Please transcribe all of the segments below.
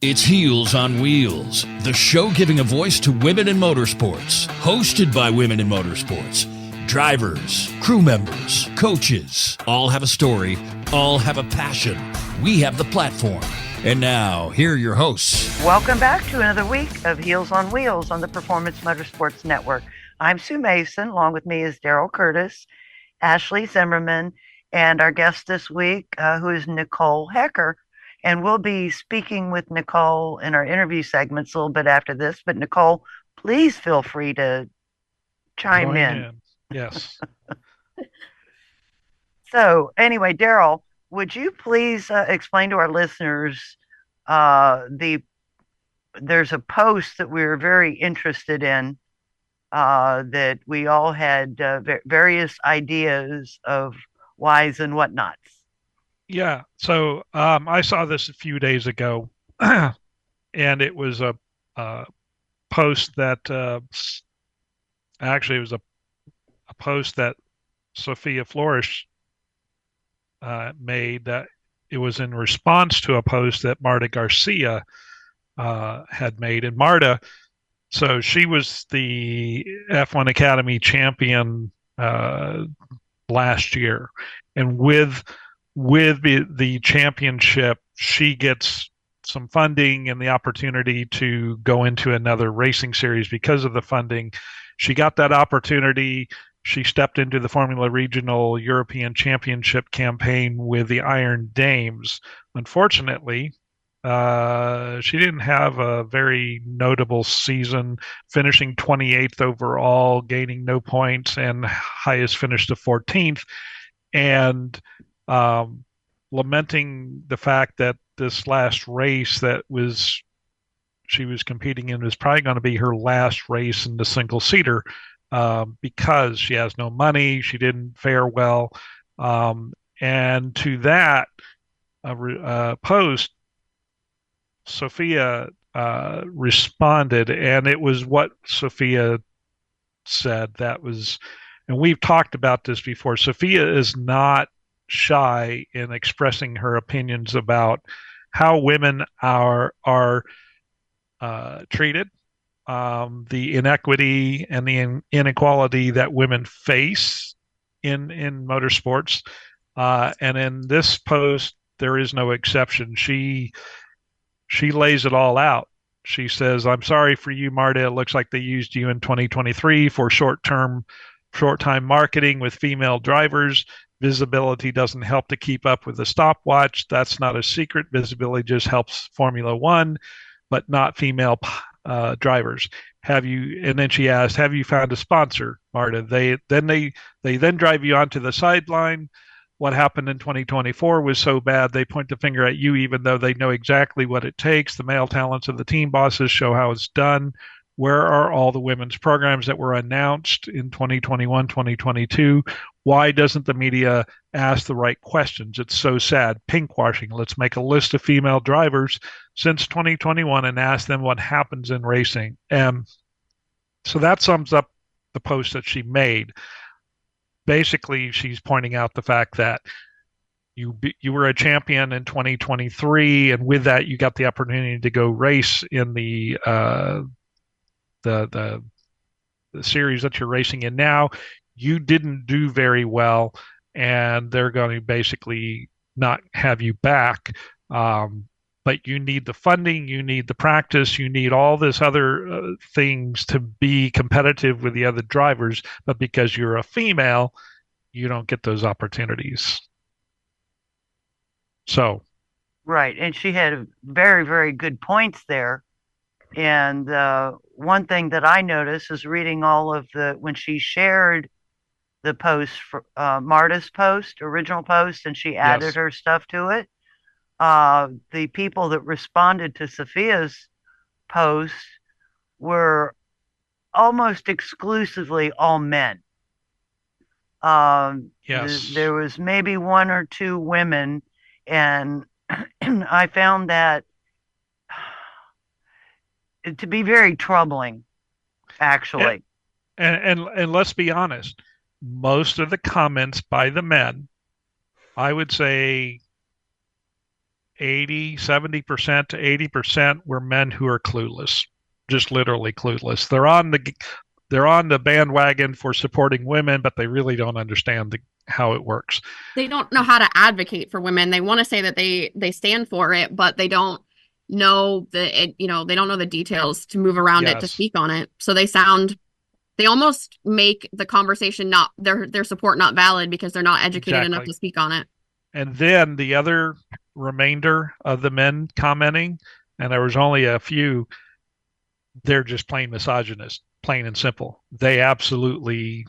It's Heels on Wheels, the show giving a voice to women in motorsports, hosted by women in motorsports. Drivers, crew members, coaches, all have a story, all have a passion. We have the platform. And now, here are your hosts. Welcome back to another week of Heels on Wheels on the Performance Motorsports Network. I'm Sue Mason. Along with me is Daryl Curtis, Ashley Zimmerman, and our guest this week, who is Nicole Hecker. And we'll be speaking with Nicole in our interview segments a little bit after this. But Nicole, please feel free to chime in. Yes. So anyway, Daryl, would you please explain to our listeners there's a post that we were very interested in that we all had various ideas of whys and whatnots. Yeah. So I saw this a few days ago, and it was a post that actually it was a post that Sophia Flores made. That it was in response to a post that Marta Garcia had made. And Marta, so she was the F1 Academy champion last year, and with the championship, she gets some funding and the opportunity to go into another racing series because of the funding. She got that opportunity. She stepped into the Formula Regional European Championship campaign with the Iron Dames. Unfortunately, she didn't have a very notable season, finishing 28th overall, gaining no points, and highest finish to 14th. And lamenting the fact that this last race she was competing in was probably going to be her last race in the single seater because she has no money, she didn't fare well, and to that post, Sophia responded, and it was what Sophia said. And we've talked about this before. Sophia is not shy in expressing her opinions about how women are treated, the inequity and the inequality that women face in motorsports. And in this post, there is no exception. She lays it all out. She says, "I'm sorry for you, Marta. It looks like they used you in 2023 for short-time marketing with female drivers. Visibility doesn't help to keep up with the stopwatch. That's not a secret. Visibility just helps Formula One, but not female drivers. Have you?" And then she asked, "Have you found a sponsor, Marta? They then drive you onto the sideline. What happened in 2024 was so bad they point the finger at you, even though they know exactly what it takes. The male talents of the team bosses show how it's done. Where are all the women's programs that were announced in 2021, 2022? Why doesn't the media ask the right questions? It's so sad. Pinkwashing. Let's make a list of female drivers since 2021 and ask them what happens in racing." So that sums up the post that she made. Basically, she's pointing out the fact that you were a champion in 2023, and with that, you got the opportunity to go race in the series that you're racing in now. You didn't do very well, and they're going to basically not have you back. But you need the funding, you need the practice, you need all this other things to be competitive with the other drivers. But because you're a female, you don't get those opportunities. So. Right. And she had very, very good points there. And one thing that I noticed is reading when she shared the post, Marta's post, original post, and she added her stuff to it. The people that responded to Sophia's post were almost exclusively all men. Yes. There was maybe one or two women, and I found that to be very troubling, actually. And let's be honest, most of the comments by the men, I would say 70% to 80% were men who are clueless, just literally clueless. They're on the bandwagon for supporting women, but they really don't understand how it works. They don't know how to advocate for women. They want to say that they stand for it, but they don't know they don't know the details to move around it, to Yes. speak on it. So they almost make the conversation not their support not valid because they're not educated enough Exactly. to speak on it. And then the other remainder of the men commenting, and there was only a few, they're just plain misogynist, plain and simple. They absolutely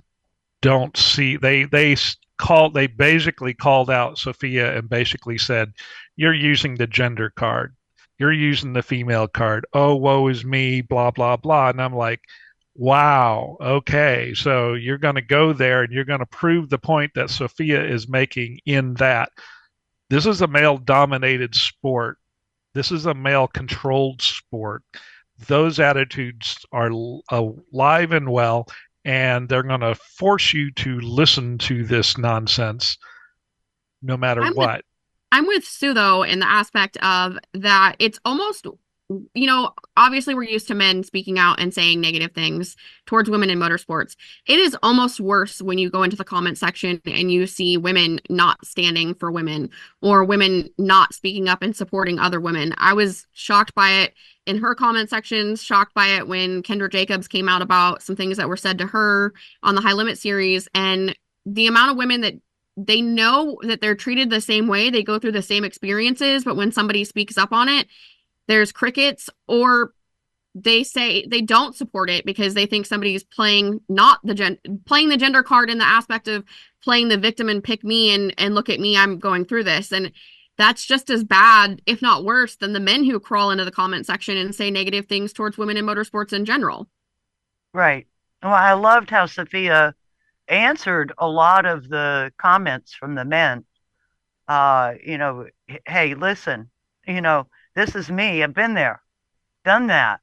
don't see. They basically called out Sophia and basically said, "You're using the gender card. You're using the female card. Oh, woe is me, blah blah blah." And I'm like, wow, okay, so you're going to go there and you're going to prove the point that Sophia is making in that this is a male dominated sport. This is a male controlled sport. Those attitudes are alive and well, and they're going to force you to listen to this nonsense no matter I'm with what. I'm with Sue though in the aspect of that it's almost, obviously we're used to men speaking out and saying negative things towards women in motorsports. It is almost worse when you go into the comment section and you see women not standing for women or women not speaking up and supporting other women. I was shocked by it in her comment sections, shocked by it when Kendra Jacobs came out about some things that were said to her on the High Limit series, and the amount of women that they know that they're treated the same way, they go through the same experiences, but when somebody speaks up on it, there's crickets, or they say they don't support it because they think somebody's playing playing the gender card in the aspect of playing the victim and pick me and look at me, I'm going through this. And that's just as bad, if not worse, than the men who crawl into the comment section and say negative things towards women in motorsports in general. Right. Well, I loved how Sophia answered a lot of the comments from the men. Hey, listen, this is me. I've been there, done that.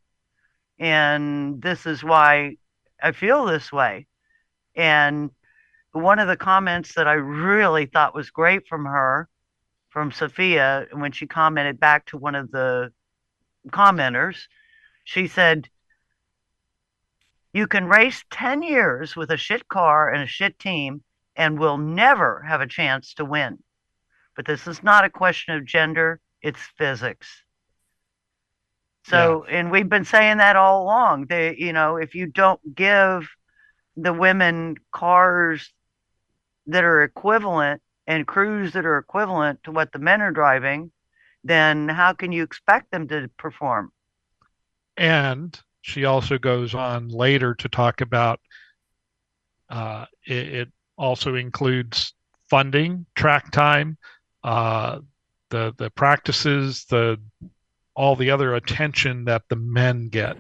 And this is why I feel this way. And one of the comments that I really thought was great from Sophia, when she commented back to one of the commenters, she said, "You can race 10 years with a shit car and a shit team and will never have a chance to win. But this is not a question of gender, it's physics." So, and we've been saying that all along. If you don't give the women cars that are equivalent and crews that are equivalent to what the men are driving, then how can you expect them to perform? And she also goes on later to talk about it also includes funding, track time, the practices, all the other attention that the men get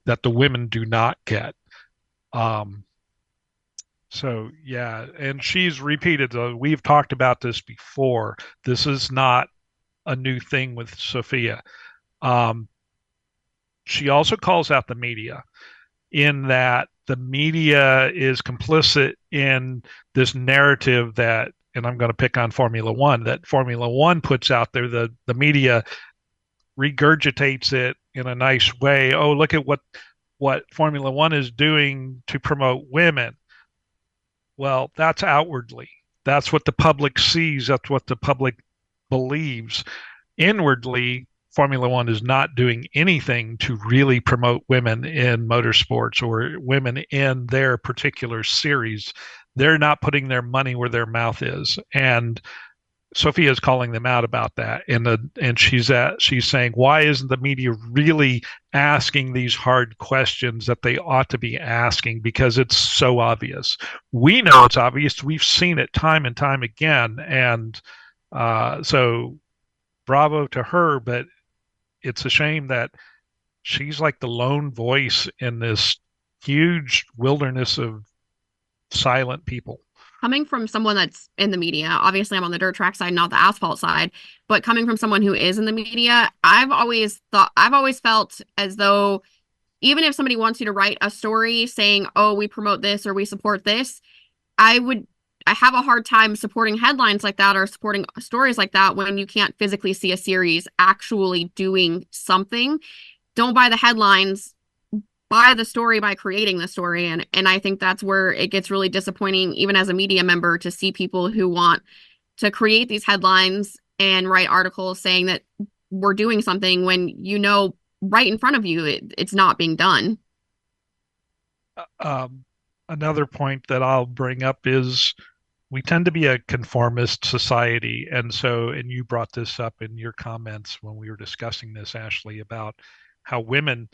that the women do not get. So yeah, and she's repeated, we've talked about this before. This is not a new thing with Sophia. She also calls out the media in that the media is complicit in this narrative that, and I'm going to pick on Formula One, that Formula One puts out there. The media regurgitates it in a nice way. Oh, look at what Formula One is doing to promote women. Well, that's outwardly. That's what the public sees. That's what the public believes. Inwardly, Formula One is not doing anything to really promote women in motorsports or women in their particular series. They're not putting their money where their mouth is. And Sophia is calling them out about that, and she's saying, why isn't the media really asking these hard questions that they ought to be asking? Because it's so obvious. We know it's obvious. We've seen it time and time again, and so bravo to her. But it's a shame that she's like the lone voice in this huge wilderness of silent people. Coming from someone that's in the media, obviously I'm on the dirt track side, not the asphalt side, but coming from someone who is in the media, I've always felt as though even if somebody wants you to write a story saying, oh, we promote this or we support this, I would have a hard time supporting headlines like that or supporting stories like that when you can't physically see a series actually doing something. Don't buy the headlines, buy the story by creating the story. And I think that's where it gets really disappointing, even as a media member, to see people who want to create these headlines and write articles saying that we're doing something when you know right in front of you it's not being done. Another point that I'll bring up is we tend to be a conformist society. And you brought this up in your comments when we were discussing this, Ashley, about how women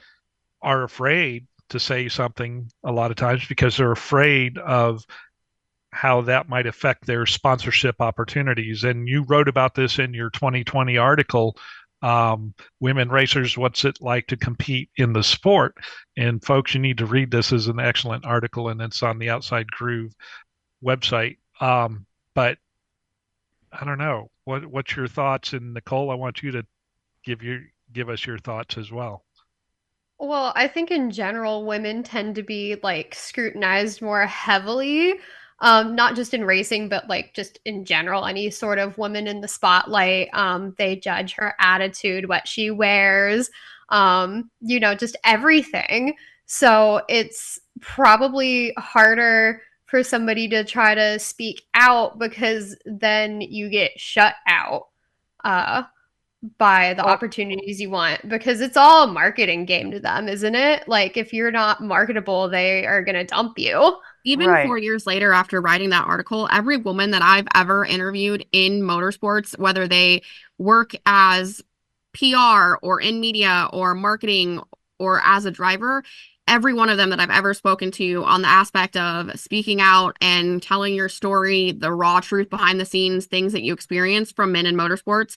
are afraid to say something a lot of times because they're afraid of how that might affect their sponsorship opportunities. And you wrote about this in your 2020 article, Women Racers, What's It Like to Compete in the Sport? And folks, you need to read this. Is an excellent article, and it's on the Outside Groove website. But I don't know, what's your thoughts? And Nicole, I want you to give us your thoughts as well. Well, I think in general, women tend to be like scrutinized more heavily, not just in racing, but like just in general, any sort of woman in the spotlight. They judge her attitude, what she wears, just everything. So it's probably harder for somebody to try to speak out because then you get shut out by the opportunities you want, because it's all a marketing game to them, isn't it? Like if you're not marketable, they are going to dump you. Even 4 years later after writing that article, every woman that I've ever interviewed in motorsports, whether they work as PR or in media or marketing or as a driver, every one of them that I've ever spoken to on the aspect of speaking out and telling your story, the raw truth behind the scenes, things that you experience from men in motorsports,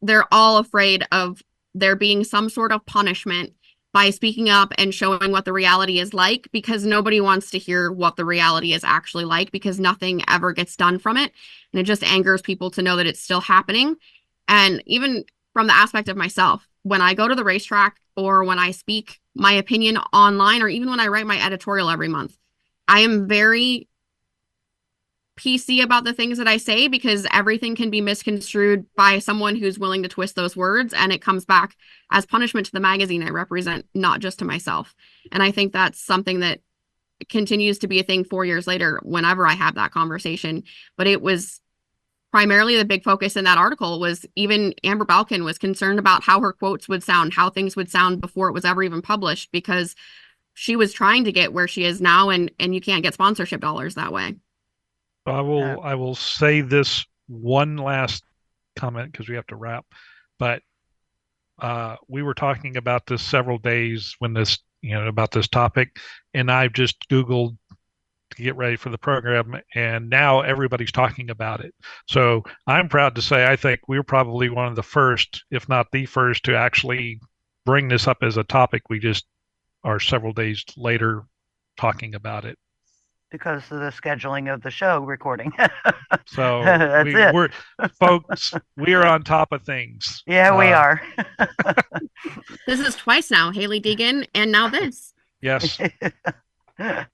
they're all afraid of there being some sort of punishment by speaking up and showing what the reality is like, because nobody wants to hear what the reality is actually like, because nothing ever gets done from it. And it just angers people to know that it's still happening. And even from the aspect of myself, when I go to the racetrack or when I speak my opinion online, or even when I write my editorial every month, I am very PC about the things that I say, because everything can be misconstrued by someone who's willing to twist those words, and it comes back as punishment to the magazine I represent, not just to myself. And I think that's something that continues to be a thing 4 years later whenever I have that conversation. But it was primarily the big focus in that article was even Amber Balcaen was concerned about how her quotes would sound, how things would sound before it was ever even published, because she was trying to get where she is now, and you can't get sponsorship dollars that way. I will say this one last comment because we have to wrap. But we were talking about this several days when this, about this topic, and I've just Googled to get ready for the program, and now everybody's talking about it. So I'm proud to say I think we're probably one of the first, if not the first, to actually bring this up as a topic. We just are several days later talking about it. Because of the scheduling of the show recording. So that's we're folks, we are on top of things. Yeah, we are. This is twice now, Hailie Deegan, and now this. Yes. Well,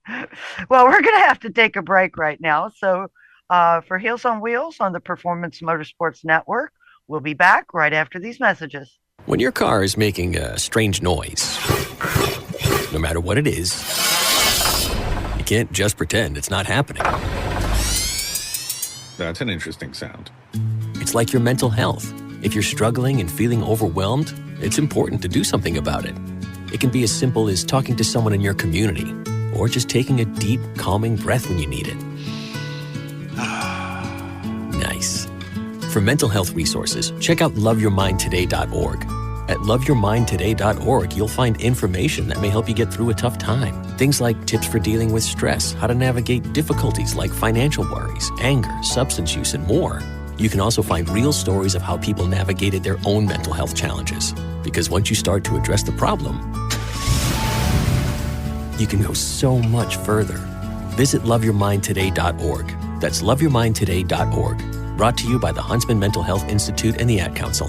we're going to have to take a break right now. So for Heels on Wheels on the Performance Motorsports Network, we'll be back right after these messages. When your car is making a strange noise, no matter what it is, you can't just pretend it's not happening. That's an interesting sound. It's like your mental health. If you're struggling and feeling overwhelmed, it's important to do something about it. It can be as simple as talking to someone in your community, or just taking a deep, calming breath when you need it. Nice. For mental health resources, check out loveyourmindtoday.org. At loveyourmindtoday.org, you'll find information that may help you get through a tough time. Things like tips for dealing with stress, how to navigate difficulties like financial worries, anger, substance use, and more. You can also find real stories of how people navigated their own mental health challenges. Because once you start to address the problem, you can go so much further. Visit loveyourmindtoday.org. That's loveyourmindtoday.org. Brought to you by the Huntsman Mental Health Institute and the Ad Council.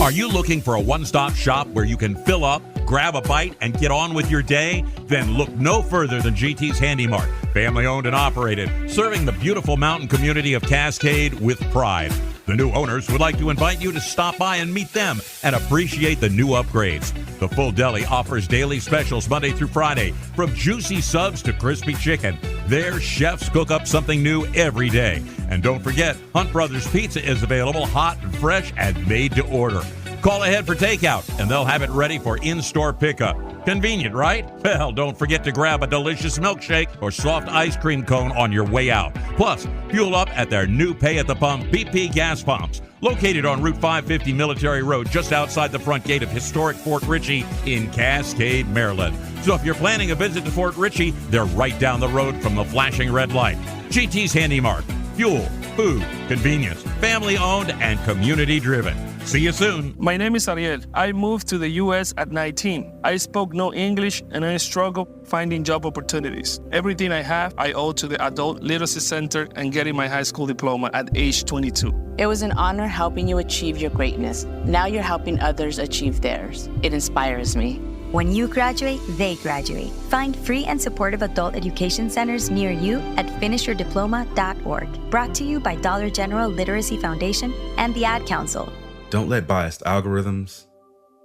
Are you looking for a one-stop shop where you can fill up, grab a bite, and get on with your day? Then look no further than GT's Handy Mart, family owned and operated, serving the beautiful mountain community of Cascade with pride. The new owners would like to invite you to stop by and meet them and appreciate the new upgrades. The full deli offers daily specials Monday through Friday, from juicy subs to crispy chicken. Their chefs cook up something new every day. And don't forget, Hunt Brothers Pizza is available hot and fresh and made to order. Call ahead for takeout, and they'll have it ready for in-store pickup. Convenient, right? Well, don't forget to grab a delicious milkshake or soft ice cream cone on your way out. Plus, fuel up at their new Pay at the Pump BP gas pumps, located on Route 550 Military Road, just outside the front gate of historic Fort Ritchie in Cascade, Maryland. So if you're planning a visit to Fort Ritchie, they're right down the road from the flashing red light. GT's Handy Mart. Fuel, food, convenience, family-owned, and community-driven. See you soon. My name is Ariel. I moved to the U.S. at 19. I spoke no English and I struggled finding job opportunities. Everything I have, I owe to the Adult Literacy Center and getting my high school diploma at age 22. It was an honor helping you achieve your greatness. Now you're helping others achieve theirs. It inspires me. When you graduate, they graduate. Find free and supportive adult education centers near you at finishyourdiploma.org. Brought to you by Dollar General Literacy Foundation and the Ad Council. Don't let biased algorithms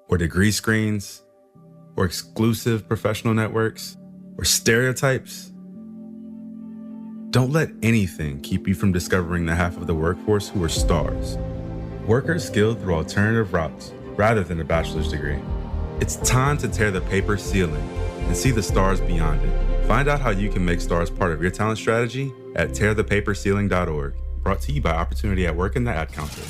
or degree screens or exclusive professional networks or stereotypes. Don't let anything keep you from discovering the half of the workforce who are stars. Workers skilled through alternative routes rather than a bachelor's degree. It's time to tear the paper ceiling and see the stars beyond it. Find out how you can make stars part of your talent strategy at tearthepaperceiling.org. Brought to you by Opportunity at Work and the Ad Council.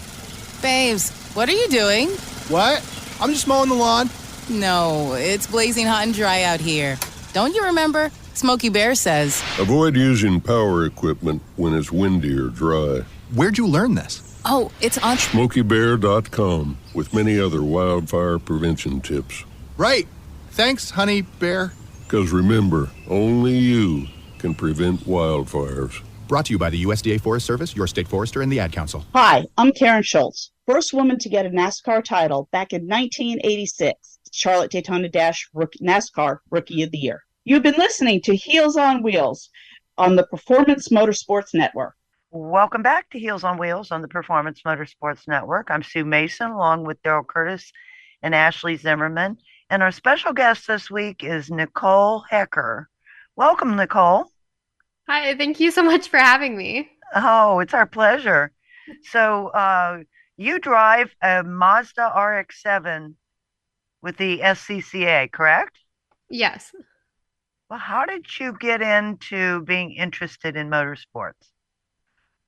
Babes, what are you doing? What? I'm just mowing the lawn. No, it's blazing hot and dry out here. Don't you remember? Smokey Bear says, avoid using power equipment when it's windy or dry. Where'd you learn this? oh, it's on SmokeyBear.com with many other wildfire prevention tips. Right. Thanks, Honey Bear. Because remember, only you can prevent wildfires. Brought to you by the USDA Forest Service, your state forester, and the Ad Council. Hi, I'm Karen Schultz, first woman to get a NASCAR title back in 1986. Charlotte Daytona Dash NASCAR Rookie of the Year. You've been listening to Heels on Wheels on the Performance Motorsports Network. Welcome back to Heels on Wheels on the Performance Motorsports Network. I'm Sue Mason, along with Daryl Curtis and Ashley Zimmerman. And our special guest this week is Nicole Hecker. Welcome, Nicole. Hi, thank you so much for having me. Oh, it's our pleasure. So you drive a Mazda RX-7 with the SCCA, correct? Yes. Well, how did you get into being interested in motorsports?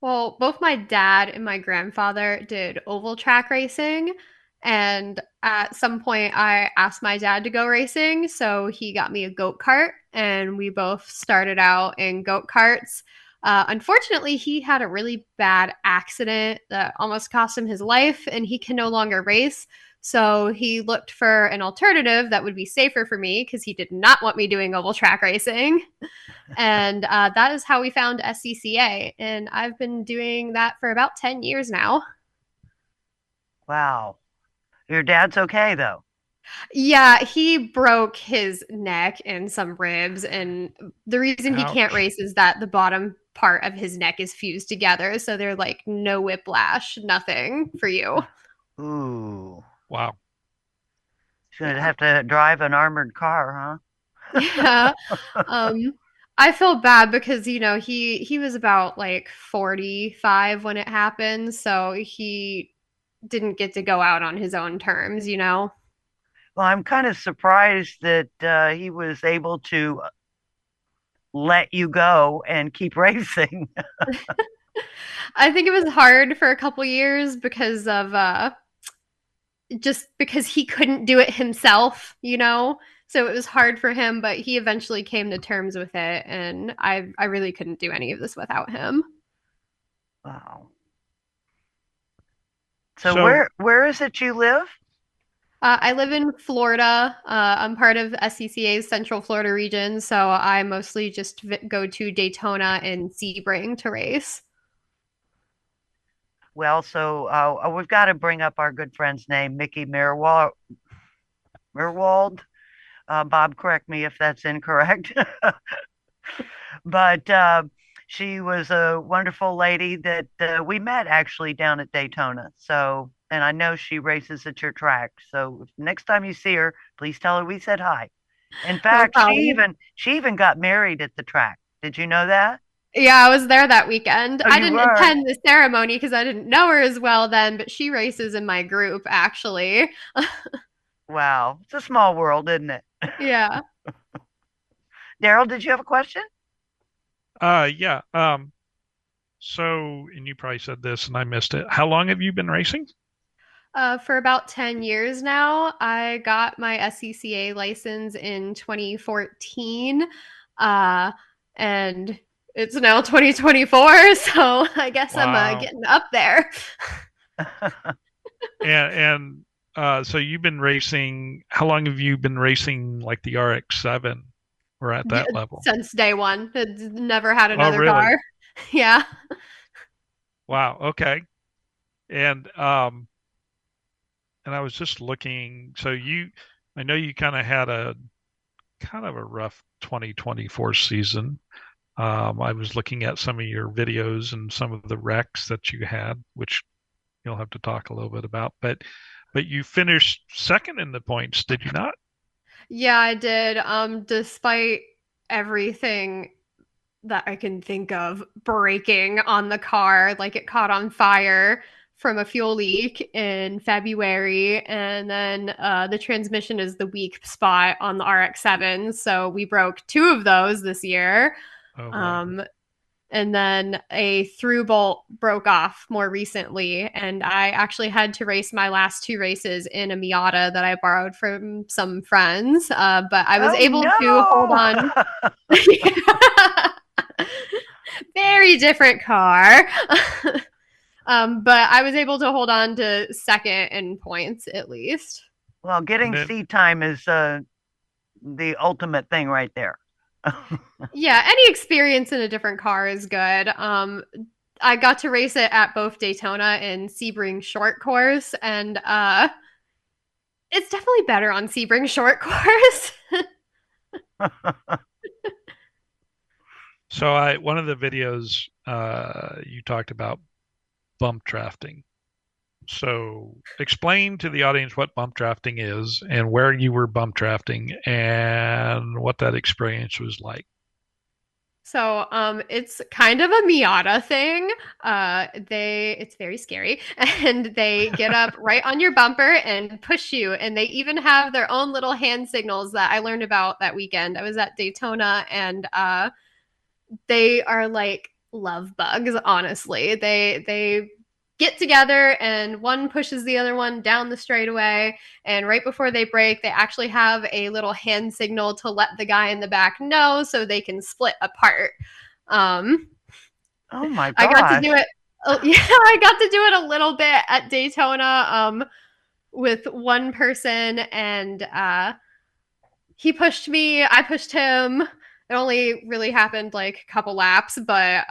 Well, both my dad and my grandfather did oval track racing. And at some point, I asked my dad to go racing. So he got me a go-kart, and we both started out in go-karts. Unfortunately, he had a really bad accident that almost cost him his life, and he can no longer race. So he looked for an alternative that would be safer for me because he did not want me doing oval track racing. And that is how we found SCCA. And I've been doing that for about 10 years now. Wow. Your dad's okay, though. Yeah, he broke his neck and some ribs. And the reason he can't race is that the bottom part of his neck is fused together. So they're like no whiplash, nothing for you. Ooh. Wow. Should have to drive an armored car, huh? Yeah. I feel bad because, you know, he was about like 45 when it happened. So he didn't get to go out on his own terms, you know? Well, I'm kind of surprised that he was able to let you go and keep racing. I think it was hard for a couple years because of just because he couldn't do it himself, you know? So it was hard for him, but he eventually came to terms with it, and I really couldn't do any of this without him. Wow. So where is it you live? I live in Florida. I'm part of SCCA's Central Florida region, so I mostly just go to Daytona and Sebring to race. we also we've got to bring up our good friend's name, Mickey Mirwald. Bob, correct me if that's incorrect. But she was a wonderful lady that we met actually down at Daytona. So, and I know she races at your track. So next time you see her, please tell her we said hi. In fact, she even got married at the track. Did you know that? Yeah, I was there that weekend. Oh, I you didn't were? attend the ceremony because I didn't know her as well then, but she races in my group actually. Wow. It's a small world, isn't it? Yeah. Daryl, did you have a question? Yeah. So, and you probably said this and I missed it. How long have you been racing? For about 10 years now. I got my SCCA license in 2014. And it's now 2024, so I guess I'm getting up there. and so you've been racing, how long have you been racing like the RX-7 or at that level? Since day one. It's never had another really? car. Yeah. Wow. Okay. And I was just looking, so I know you kind of had a rough 2024 season. I was looking at some of your videos and some of the wrecks that you had, which you'll have to talk a little bit about, but you finished second in the points, did you not? Yeah, I did. Despite everything that I can think of breaking on the car, like it caught on fire from a fuel leak in February, and then the transmission is the weak spot on the RX-7, so we broke 2 of those this year. Oh, wow. And then a through bolt broke off more recently, and I actually had to race my last 2 races in a Miata that I borrowed from some friends, but I was able to hold on. Very different car. But I was able to hold on to second in points at least. Well, getting seat time is the ultimate thing right there. Yeah, any experience in a different car is good. I got to race it at both Daytona and Sebring Short Course, and it's definitely better on Sebring Short Course. So one of the videos you talked about bump drafting. So explain to the audience what bump drafting is and where you were bump drafting and what that experience was like. So it's kind of a Miata thing. It's very scary, and they get up right on your bumper and push you, and they even have their own little hand signals that I learned about that weekend. I was at Daytona, and they are like love bugs, honestly. They get together and one pushes the other one down the straightaway, and right before they break, they actually have a little hand signal to let the guy in the back know so they can split apart. Oh my gosh. I got to do it. I got to do it a little bit at Daytona with one person, and he pushed me, I pushed him. It only really happened like a couple laps, but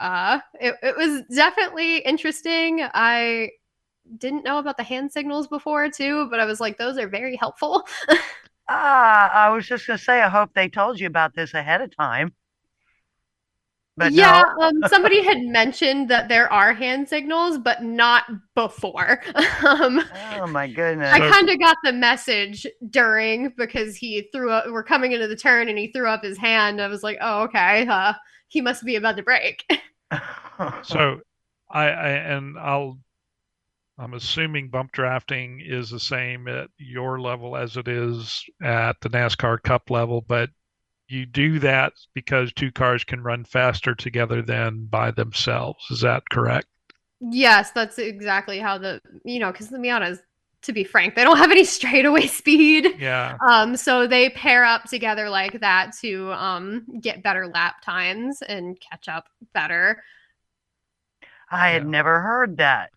it was definitely interesting. I didn't know about the hand signals before too, but I was like, those are very helpful. I was just going to say, I hope they told you about this ahead of time. But yeah, no. Somebody had mentioned that there are hand signals, but not before. Oh my goodness! I kind of got the message during, because he threw up. We're coming into the turn, and he threw up his hand. I was like, "Oh, okay. He must be about to break." So, I'm assuming bump drafting is the same at your level as it is at the NASCAR Cup level, but you do that because 2 cars can run faster together than by themselves. Is that correct? Yes, that's exactly how because the Miatas, to be frank, they don't have any straightaway speed. Yeah. So they pair up together like that to get better lap times and catch up better. I had never heard that.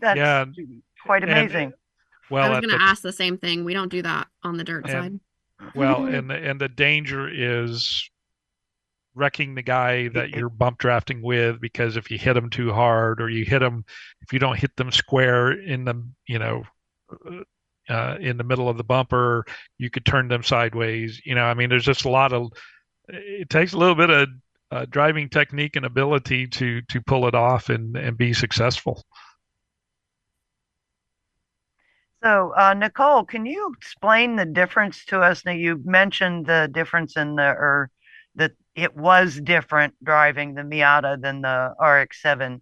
That's quite amazing. Well, I was going to ask the same thing. We don't do that on the dirt side. Well, and the danger is wrecking the guy that you're bump drafting with, because if you hit them too hard, or if you don't hit them square in the, in the middle of the bumper, you could turn them sideways. I mean, there's just it takes a little bit of driving technique and ability to pull it off and be successful. So, Nicole, can you explain the difference to us? Now, you mentioned the difference that it was different driving the Miata than the RX-7.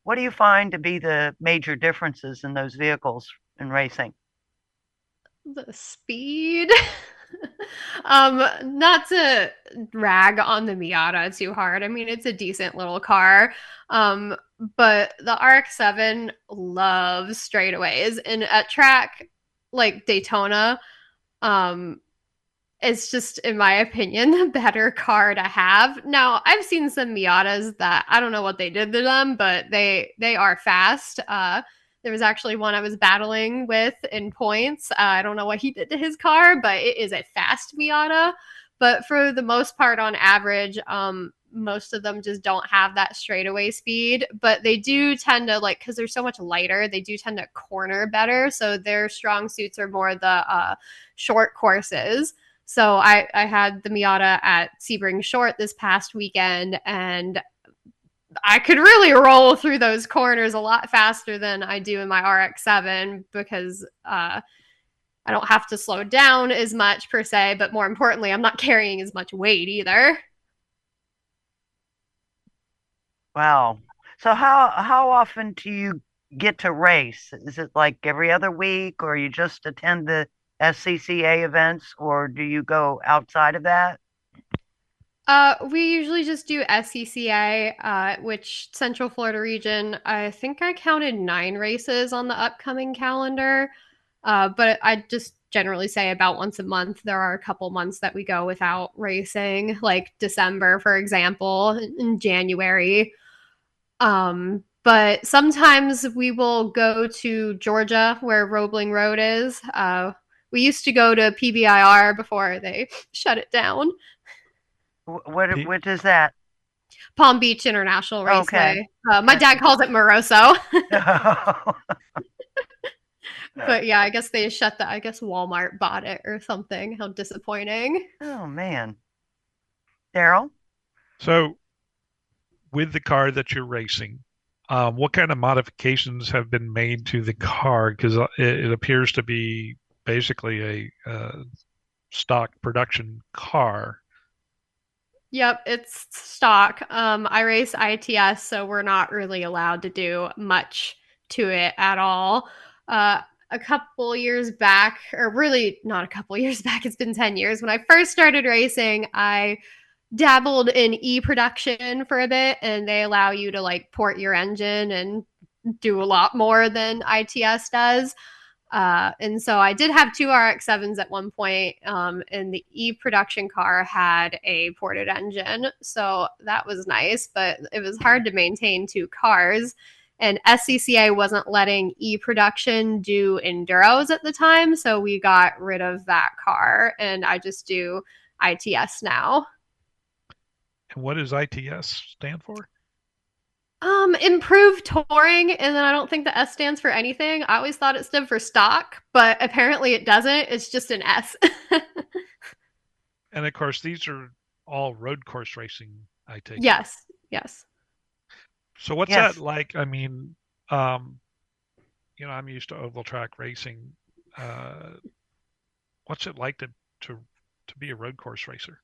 What do you find to be the major differences in those vehicles in racing? The speed. Not to rag on the Miata too hard. I mean, it's a decent little car. But the RX-7 loves straightaways, and at track like Daytona, it's just, in my opinion, the better car to have. Now, I've seen some Miatas that I don't know what they did to them, but they are fast. There was actually one I was battling with in points. I don't know what he did to his car, but it is a fast Miata. But for the most part, on average, most of them just don't have that straightaway speed. But they do tend to, because they're so much lighter, they do tend to corner better. So their strong suits are more the short courses. So I had the Miata at Sebring Short this past weekend, and I could really roll through those corners a lot faster than I do in my RX-7 because I don't have to slow down as much per se, but more importantly, I'm not carrying as much weight either. Wow. So how often do you get to race? Is it like every other week, or you just attend the SCCA events, or do you go outside of that? We usually just do SCCA, which Central Florida region, I think I counted 9 races on the upcoming calendar. But I just generally say about once a month. There are a couple months that we go without racing, like December, for example, in January. But sometimes we will go to Georgia, where Roebling Road is. We used to go to PBIR before they shut it down. What is that? Palm Beach International Raceway. Okay. My dad calls it Moroso. But yeah, I guess they shut I guess Walmart bought it or something. How disappointing. Oh, man. Daryl? So, with the car that you're racing, what kind of modifications have been made to the car? Because it appears to be basically a stock production car. Yep, it's stock. I race ITS, so we're not really allowed to do much to it at all. A couple years back, or really not a couple years back, it's been 10 years. When I first started racing, I dabbled in e-production for a bit, and they allow you to port your engine and do a lot more than ITS does. And so I did have 2 RX-7s at one point, and the e-production car had a ported engine. So that was nice, but it was hard to maintain 2 cars. And SCCA wasn't letting e-production do enduros at the time, so we got rid of that car, and I just do ITS now. And what does ITS stand for? Improved touring, and then I don't think the S stands for anything. I always thought it stood for stock, but apparently it doesn't. It's just an S. And of course, these are all road course racing, I take it. Yes. So what's that like? I mean, I'm used to oval track racing. What's it like to be a road course racer?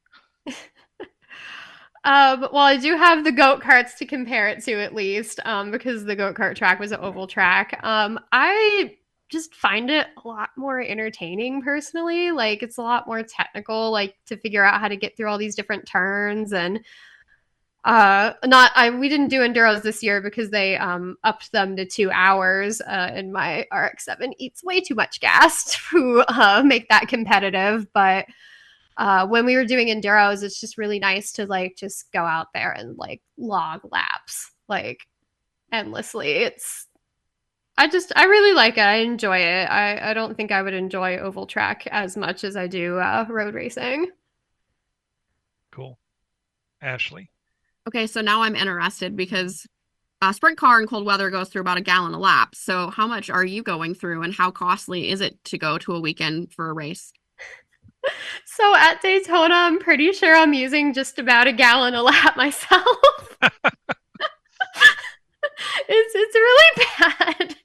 Well, I do have the goat karts to compare it to, at least, because the goat kart track was an oval track. I just find it a lot more entertaining personally. It's a lot more technical, to figure out how to get through all these different turns. And we didn't do enduros this year because they upped them to 2 hours, and my RX-7 eats way too much gas to make that competitive. But when we were doing enduros, it's just really nice to just go out there and log laps endlessly. I really like it. I enjoy it. I don't think I would enjoy oval track as much as I do road racing. Cool. Ashley. Okay, so now I'm interested because a sprint car in cold weather goes through about a gallon a lap. So how much are you going through, and how costly is it to go to a weekend for a race? So at Daytona, I'm pretty sure I'm using just about a gallon a lap myself. It's really bad.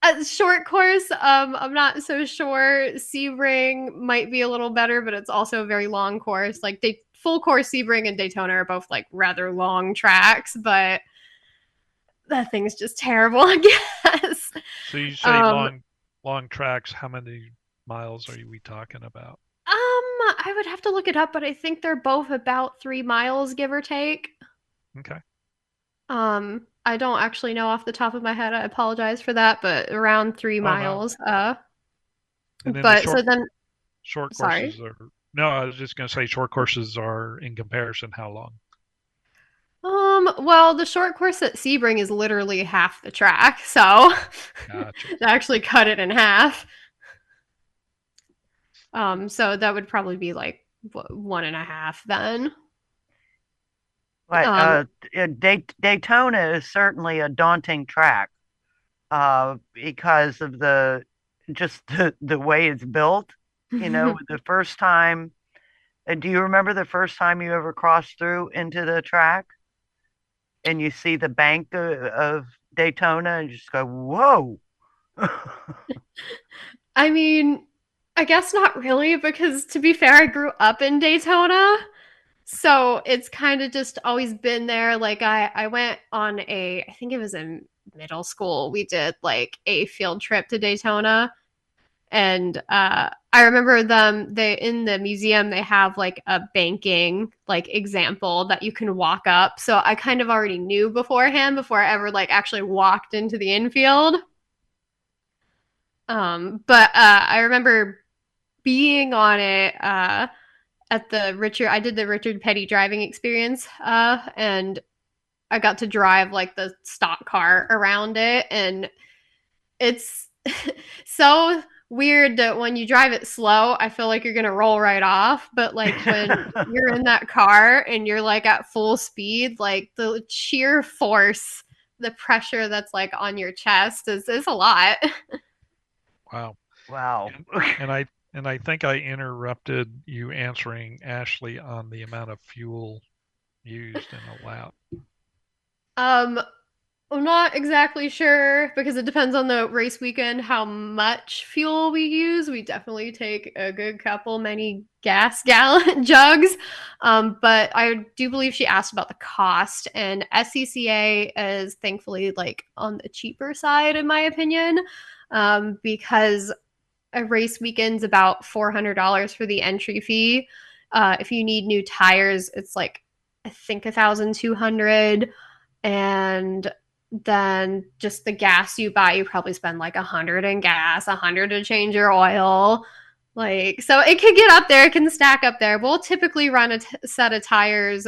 At short course, I'm not so sure. Sebring might be a little better, but it's also a very long course. Like full course Sebring and Daytona are both like rather long tracks, but that thing's just terrible, I guess. So you say long tracks. How many miles are we talking about? I would have to look it up, but I think they're both about 3 miles, give or take. Okay. I don't actually know off the top of my head. I apologize for that, but around 3 miles. And then But short, so then, short sorry. courses are. No, I was just going to say short courses are in comparison how long? Well, the short course at Sebring is literally half the track, so Gotcha. they actually cut it in half. So that would probably be like 1.5 then. But Daytona is certainly a daunting track because of the way it's built. You know, the first time. Do you remember the first time you ever crossed through into the track, and you see the bank of Daytona, and you just go, "Whoa!" I mean, I guess not really, because to be fair, I grew up in Daytona. So it's kind of just always been there. Like I went on I think it was in middle school, we did like a field trip to Daytona. And I remember in the museum, they have like a banking like example that you can walk up. So I kind of already knew beforehand before I ever like actually walked into the infield. But I remember being on it at I did the Richard Petty driving experience, and I got to drive like the stock car around it, and it's so weird that when you drive it slow, I feel like you're gonna roll right off, but like when you're in that car and you're like at full speed, like the sheer force, the pressure that's like on your chest is a lot. Wow. And I think I interrupted you answering Ashley on the amount of fuel used in a lap. I'm not exactly sure because it depends on the race weekend how much fuel we use. We definitely take a good couple many gas gallon jugs. But I do believe she asked about the cost, and SCCA is thankfully like on the cheaper side in my opinion, because a race weekend's about $400 for the entry fee. If you need new tires, it's like I think $1,200, and then just the gas you buy, you probably spend like $100 in gas, $100 to change your oil. Like, so it could get up there, it can stack up there. We'll typically run a set of tires.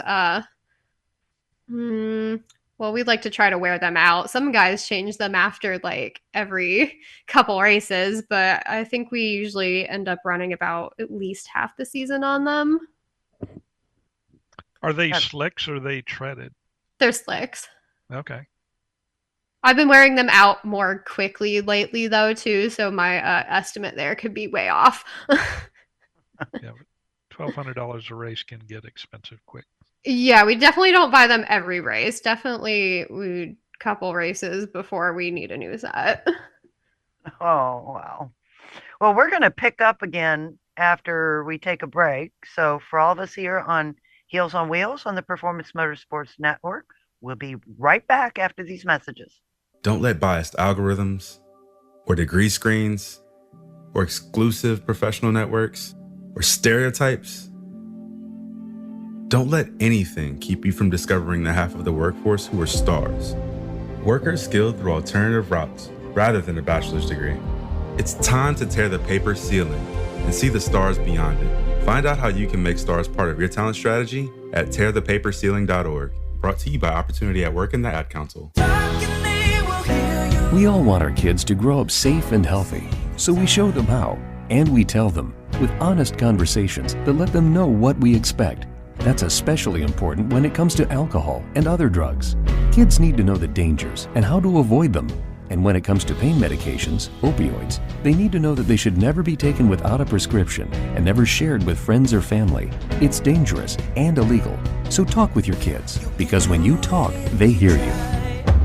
Well, we'd like to try to wear them out. Some guys change them after like every couple races, but I think we usually end up running about at least half the season on them. Are they slicks or are they treaded? They're slicks. Okay. I've been wearing them out more quickly lately, though, too. So my estimate there could be way off. Yeah, $1,200 a race can get expensive quick. Yeah, we definitely don't buy them every race. Definitely, we couple races before we need a new set. Oh, wow. Well, we're going to pick up again after we take a break. So for all of us here on Heels on Wheels on the Performance Motorsports Network, we'll be right back after these messages. Don't let biased algorithms or degree screens or exclusive professional networks or stereotypes. Don't let anything keep you from discovering the half of the workforce who are stars. Workers skilled through alternative routes rather than a bachelor's degree. It's time to tear the paper ceiling and see the stars beyond it. Find out how you can make stars part of your talent strategy at tearthepaperceiling.org. Brought to you by Opportunity at Work and the Ad Council. We all want our kids to grow up safe and healthy, so we show them how, and we tell them with honest conversations that let them know what we expect. That's especially important when it comes to alcohol and other drugs. Kids need to know the dangers and how to avoid them. And when it comes to pain medications, opioids, they need to know that they should never be taken without a prescription and never shared with friends or family. It's dangerous and illegal. So talk with your kids, because when you talk, they hear you.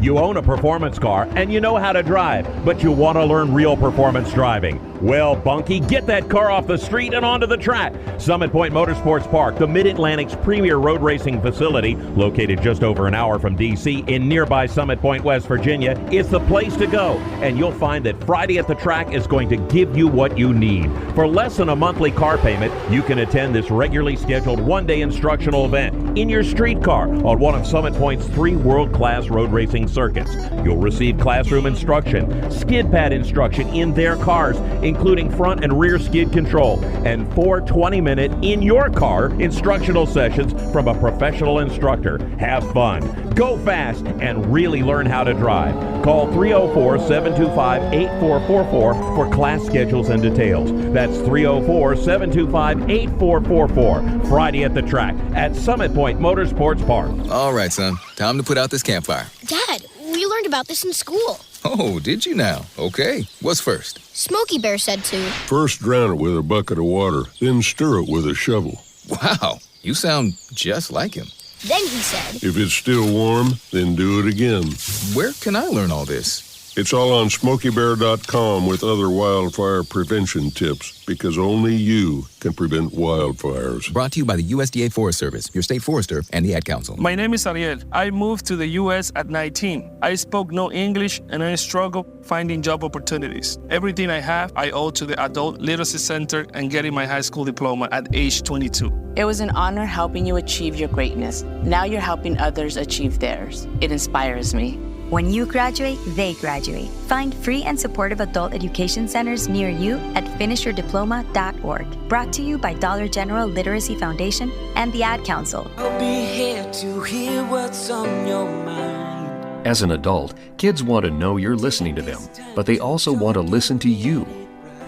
You own a performance car and you know how to drive, but you want to learn real performance driving. Well, Bunky, get that car off the street and onto the track. Summit Point Motorsports Park, the Mid-Atlantic's premier road racing facility, located just over an hour from D.C. in nearby Summit Point, West Virginia, is the place to go. And you'll find that Friday at the Track is going to give you what you need. For less than a monthly car payment, you can attend this regularly scheduled one-day instructional event in your street car on one of Summit Point's 3 world-class road racing circuits. You'll receive classroom instruction, skid pad instruction in their cars, including front and rear skid control, and 4 20-minute in-your-car instructional sessions from a professional instructor. Have fun, go fast, and really learn how to drive. Call 304-725-8444 for class schedules and details. That's 304-725-8444. Friday at the Track at Summit Point Motorsports Park. All right, son. Time to put out this campfire. Dad, we learned about this in school. Oh, did you now? Okay. What's first? Smokey Bear said to. First drown it with a bucket of water, then stir it with a shovel. Wow, you sound just like him. Then he said. If it's still warm, then do it again. Where can I learn all this? It's all on SmokeyBear.com with other wildfire prevention tips, because only you can prevent wildfires. Brought to you by the USDA Forest Service, your state forester, and the Ad Council. My name is Ariel. I moved to the U.S. at 19. I spoke no English and I struggled finding job opportunities. Everything I have, I owe to the Adult Literacy Center and getting my high school diploma at age 22. It was an honor helping you achieve your greatness. Now you're helping others achieve theirs. It inspires me. When you graduate, they graduate. Find free and supportive adult education centers near you at finishyourdiploma.org. Brought to you by Dollar General Literacy Foundation and the Ad Council. I'll be here to hear what's on your mind. As an adult, kids want to know you're listening to them, but they also want to listen to you.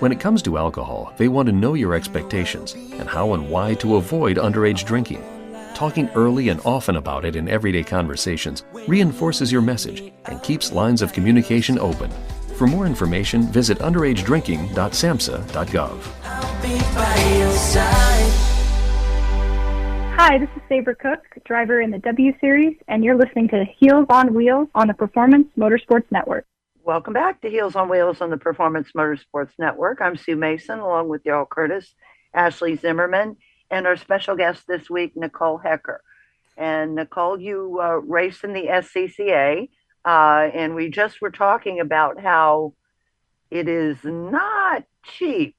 When it comes to alcohol, they want to know your expectations and how and why to avoid underage drinking. Talking early and often about it in everyday conversations reinforces your message and keeps lines of communication open. For more information, visit underagedrinking.samhsa.gov. I'll be by your side. Hi, this is Saber Cook, driver in the W Series, and you're listening to Heels on Wheels on the Performance Motorsports Network. Welcome back to Heels on Wheels on the Performance Motorsports Network. I'm Sue Mason, along with Darrell Curtis, Ashley Zimmerman, and our special guest this week, Nicole Hecker. And Nicole, you race in the SCCA, and we just were talking about how it is not cheap.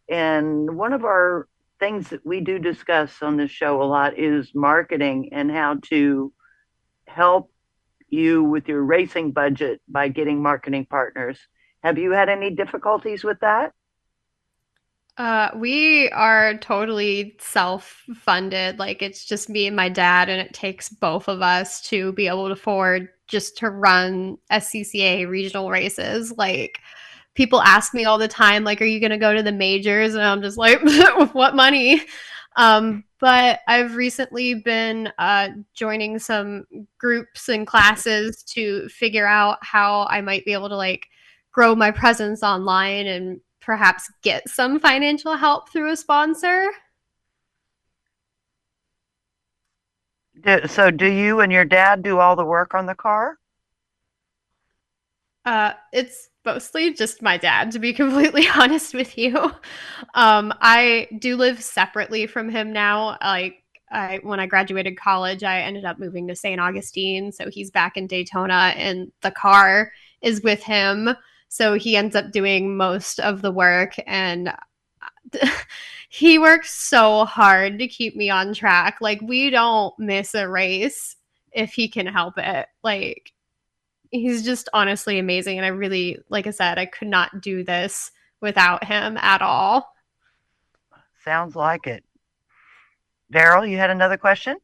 And one of our things that we do discuss on this show a lot is marketing and how to help you with your racing budget by getting marketing partners. Have you had any difficulties with that? We are totally self-funded. Like, it's just me and my dad, and it takes both of us to be able to afford just to run SCCA regional races. Like, people ask me all the time, like, are you going to go to the majors? And I'm just like, with what money? But I've recently been joining some groups and classes to figure out how I might be able to, like, grow my presence online and perhaps get some financial help through a sponsor. So do you and your dad do all the work on the car? It's mostly just my dad, to be completely honest with you. I do live separately from him now. When I graduated college, I ended up moving to St. Augustine. So he's back in Daytona and the car is with him. So he ends up doing most of the work, and he works so hard to keep me on track. Like, we don't miss a race if he can help it. Like, he's just honestly amazing. And I really, like I said, I could not do this without him at all. Sounds like it. Darrell, you had another question?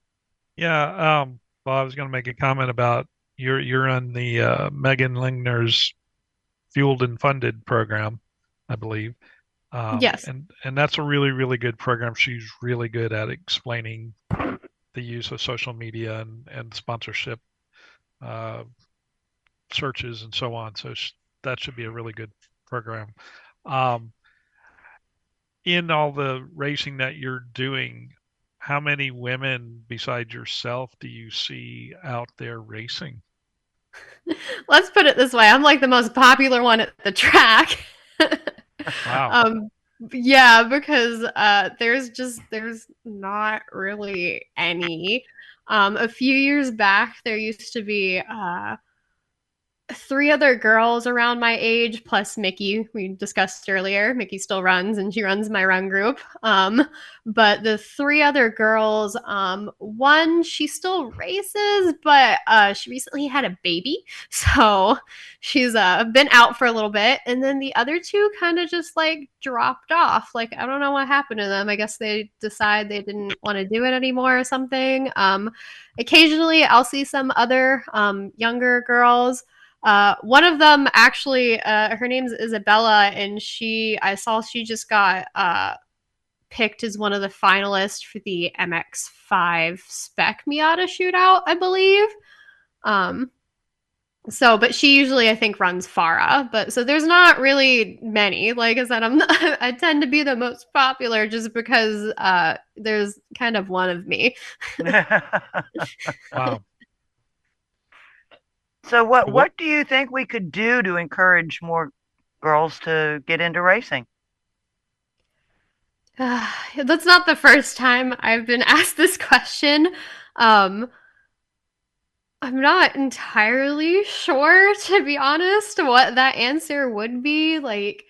Yeah. Well, I was going to make a comment about you're on the Megan Lingner's Fueled and Funded program, I believe. Yes. And that's a really, really good program. She's really good at explaining the use of social media and sponsorship searches and so on. So that should be a really good program. In all the racing that you're doing, how many women besides yourself do you see out there racing? Let's put it this way. I'm like the most popular one at the track. Wow. Yeah, because there's not really any. A few years back, there used to be 3 other girls around my age, plus Mickey, we discussed earlier. Mickey still runs, and she runs my run group. But the 3 other girls, one, she still races, but she recently had a baby. So she's been out for a little bit. And then the other 2 kind of just like dropped off. Like, I don't know what happened to them. I guess they decide they didn't want to do it anymore or something. Occasionally, I'll see some other younger girls. One of them actually, her name's Isabella, and I saw she just got picked as one of the finalists for the MX5 Spec Miata shootout, I believe. But she usually, I think, runs Farah. But so there's not really many. Like I said, I tend to be the most popular just because there's kind of one of me. Wow. So what do you think we could do to encourage more girls to get into racing? That's not the first time I've been asked this question. I'm not entirely sure, to be honest, what that answer would be. Like,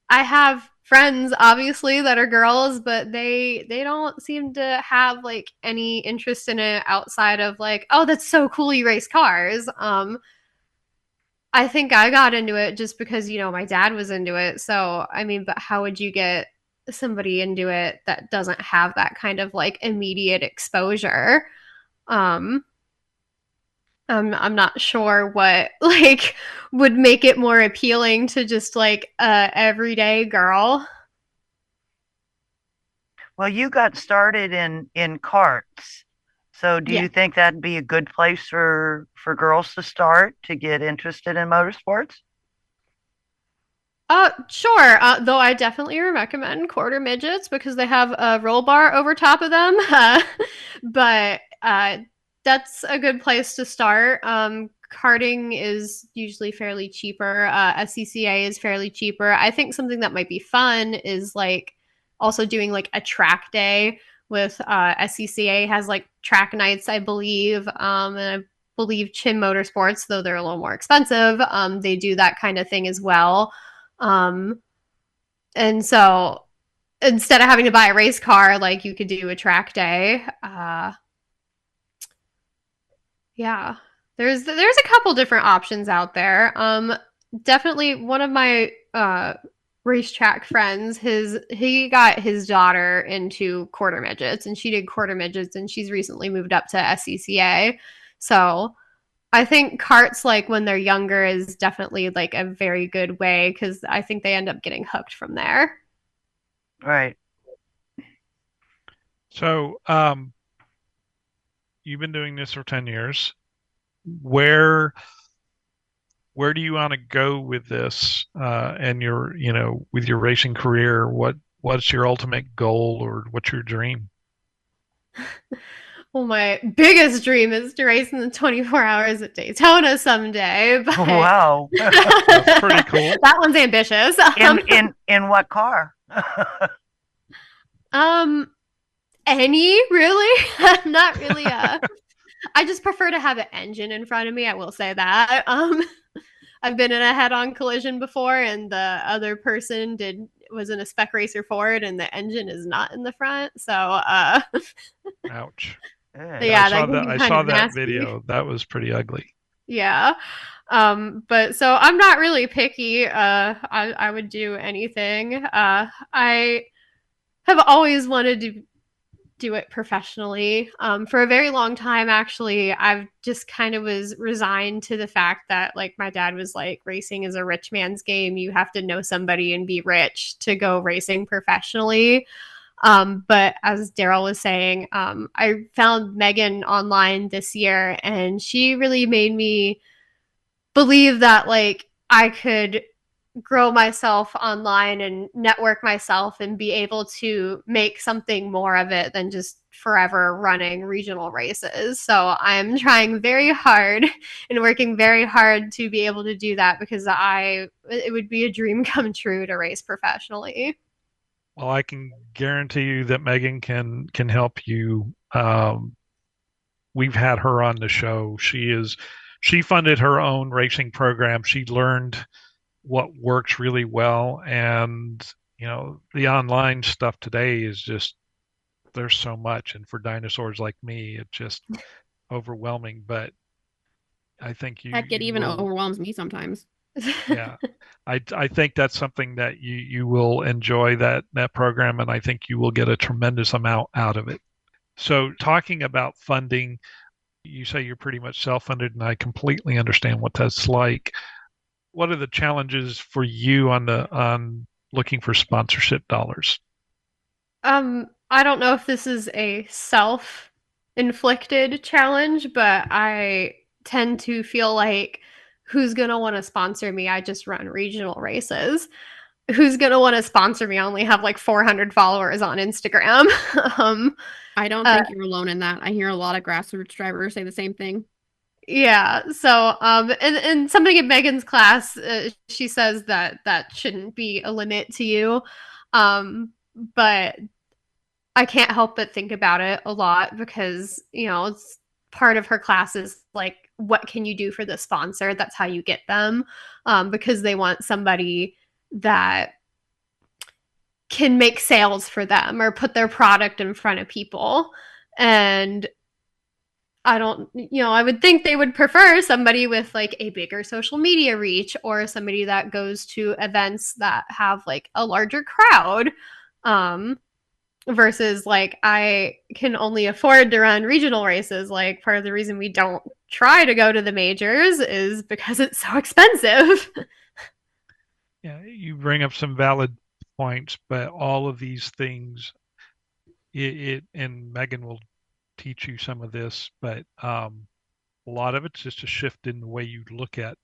I have friends, obviously, that are girls, but they don't seem to have like any interest in it outside of like, oh, that's so cool, you race cars. I think I got into it just because, my dad was into it. So, I mean, but how would you get somebody into it that doesn't have that kind of like immediate exposure? I'm not sure what like would make it more appealing to just like a everyday girl. Well, you got started in karts. So do you think that'd be a good place for girls to start to get interested in motorsports? Sure. Though I definitely recommend quarter midgets because they have a roll bar over top of them. But that's a good place to start. Karting is usually fairly cheaper. SCCA is fairly cheaper. I think something that might be fun is like also doing like a track day with SCCA has like track nights, I believe. And I believe Chin Motorsports, though they're a little more expensive, they do that kind of thing as well. And so instead of having to buy a race car, like you could do a track day. Yeah, there's a couple different options out there. Definitely one of my racetrack friends, he got his daughter into quarter midgets, and she did quarter midgets, and she's recently moved up to SCCA. So I think karts, like when they're younger, is definitely like a very good way because I think they end up getting hooked from there. Right. So, you've been doing this for 10 years. Where do you want to go with this and your, with your racing career? What's your ultimate goal or what's your dream? Well, my biggest dream is to race in the 24 hours at Daytona someday. But Wow. That's pretty cool. that one's ambitious. In what car? Any really? Not really. I just prefer to have an engine in front of me. I will say that. I've been in a head-on collision before, and the other person was in a Spec Racer Ford, and the engine is not in the front. So, ouch. Yeah, I saw that video. That was pretty ugly. Yeah. But so I'm not really picky. I would do anything. I have always wanted to do it professionally. For a very long time, actually, I've just kind of was resigned to the fact that like my dad was like, racing is a rich man's game. You have to know somebody and be rich to go racing professionally. But as Daryl was saying, I found Megan online this year, and she really made me believe that like I could grow myself online and network myself and be able to make something more of it than just forever running regional races. So I'm trying very hard and working very hard to be able to do that, because it would be a dream come true to race professionally. Well, I can guarantee you that Megan can help you. We've had her on the show. She funded her own racing program. She learned what works really well, and the online stuff today is just, there's so much, and for dinosaurs like me, it's just overwhelming. But I think Heck, it even overwhelms me sometimes. Yeah, I think that's something that you will enjoy, that program, and I think you will get a tremendous amount out of it. So talking about funding, you say you're pretty much self-funded, and I completely understand what that's like. What are the challenges for you on looking for sponsorship dollars? I don't know if this is a self-inflicted challenge, but I tend to feel like, who's going to want to sponsor me? I just run regional races. Who's going to want to sponsor me? I only have like 400 followers on Instagram. I don't think you're alone in that. I hear a lot of grassroots drivers say the same thing. Yeah. So, and something in Megan's class, she says that shouldn't be a limit to you. But I can't help but think about it a lot, because, it's part of her class is like, what can you do for the sponsor? That's how you get them. Because they want somebody that can make sales for them or put their product in front of people. And I would think they would prefer somebody with like a bigger social media reach, or somebody that goes to events that have like a larger crowd. Versus like, I can only afford to run regional races. Like, part of the reason we don't try to go to the majors is because it's so expensive. Yeah, you bring up some valid points, but all of these things, and Megan will teach you some of this, but a lot of it's just a shift in the way you look at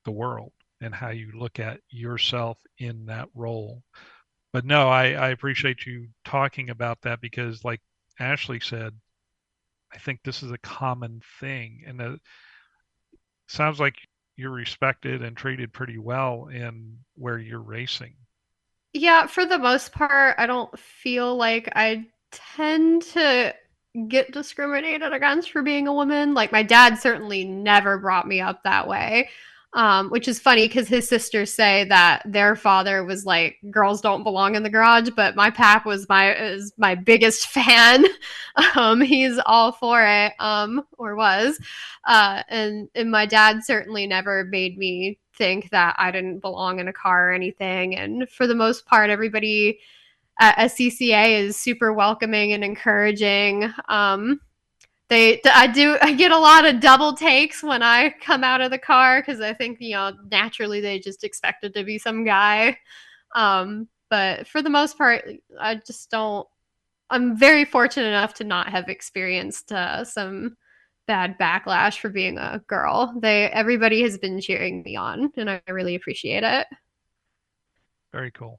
the world and how you look at yourself in that role. But no, I appreciate you talking about that, because like Ashley said, I think this is a common thing, and it sounds like you're respected and treated pretty well in where you're racing. Yeah, for the most part, I don't feel like I tend to get discriminated against for being a woman. Like, my dad certainly never brought me up that way. Which is funny, because his sisters say that their father was like, girls don't belong in the garage, but my pap is my biggest fan. He's all for it, or was. And my dad certainly never made me think that I didn't belong in a car or anything. And for the most part, everybody at CCA is super welcoming and encouraging. I get a lot of double takes when I come out of the car, because I think, naturally they just expected to be some guy. But for the most part, I'm very fortunate enough to not have experienced some bad backlash for being a girl. Everybody has been cheering me on, and I really appreciate it. Very cool.